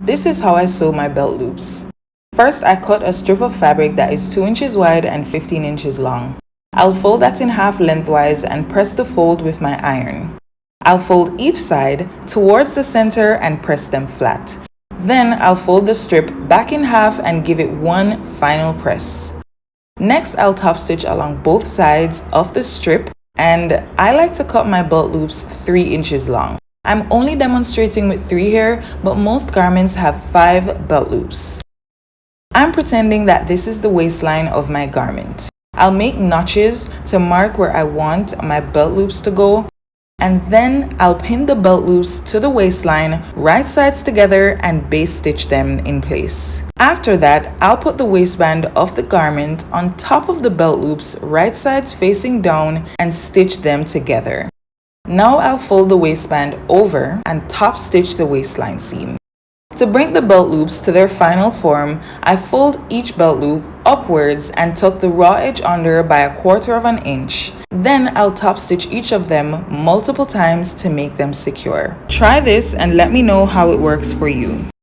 This is how I sew my belt loops. First, I cut a strip of fabric that is 2 inches wide and 15 inches long. I'll fold that in half lengthwise and press the fold with my iron. I'll fold each side towards the center and press them flat. Then I'll fold the strip back in half and give it one final press. Next, I'll top stitch along both sides of the strip, and I like to cut my belt loops 3 inches long. I'm only demonstrating with 3 here, but most garments have 5 belt loops. I'm pretending that this is the waistline of my garment. I'll make notches to mark where I want my belt loops to go, and then I'll pin the belt loops to the waistline, right sides together, and baste stitch them in place. After that, I'll put the waistband of the garment on top of the belt loops, right sides facing down, and stitch them together. Now I'll fold the waistband over and top stitch the waistline seam. To bring the belt loops to their final form, I fold each belt loop upwards and tuck the raw edge under by 1/4 of an inch. Then I'll top stitch each of them multiple times to make them secure. Try this and let me know how it works for you.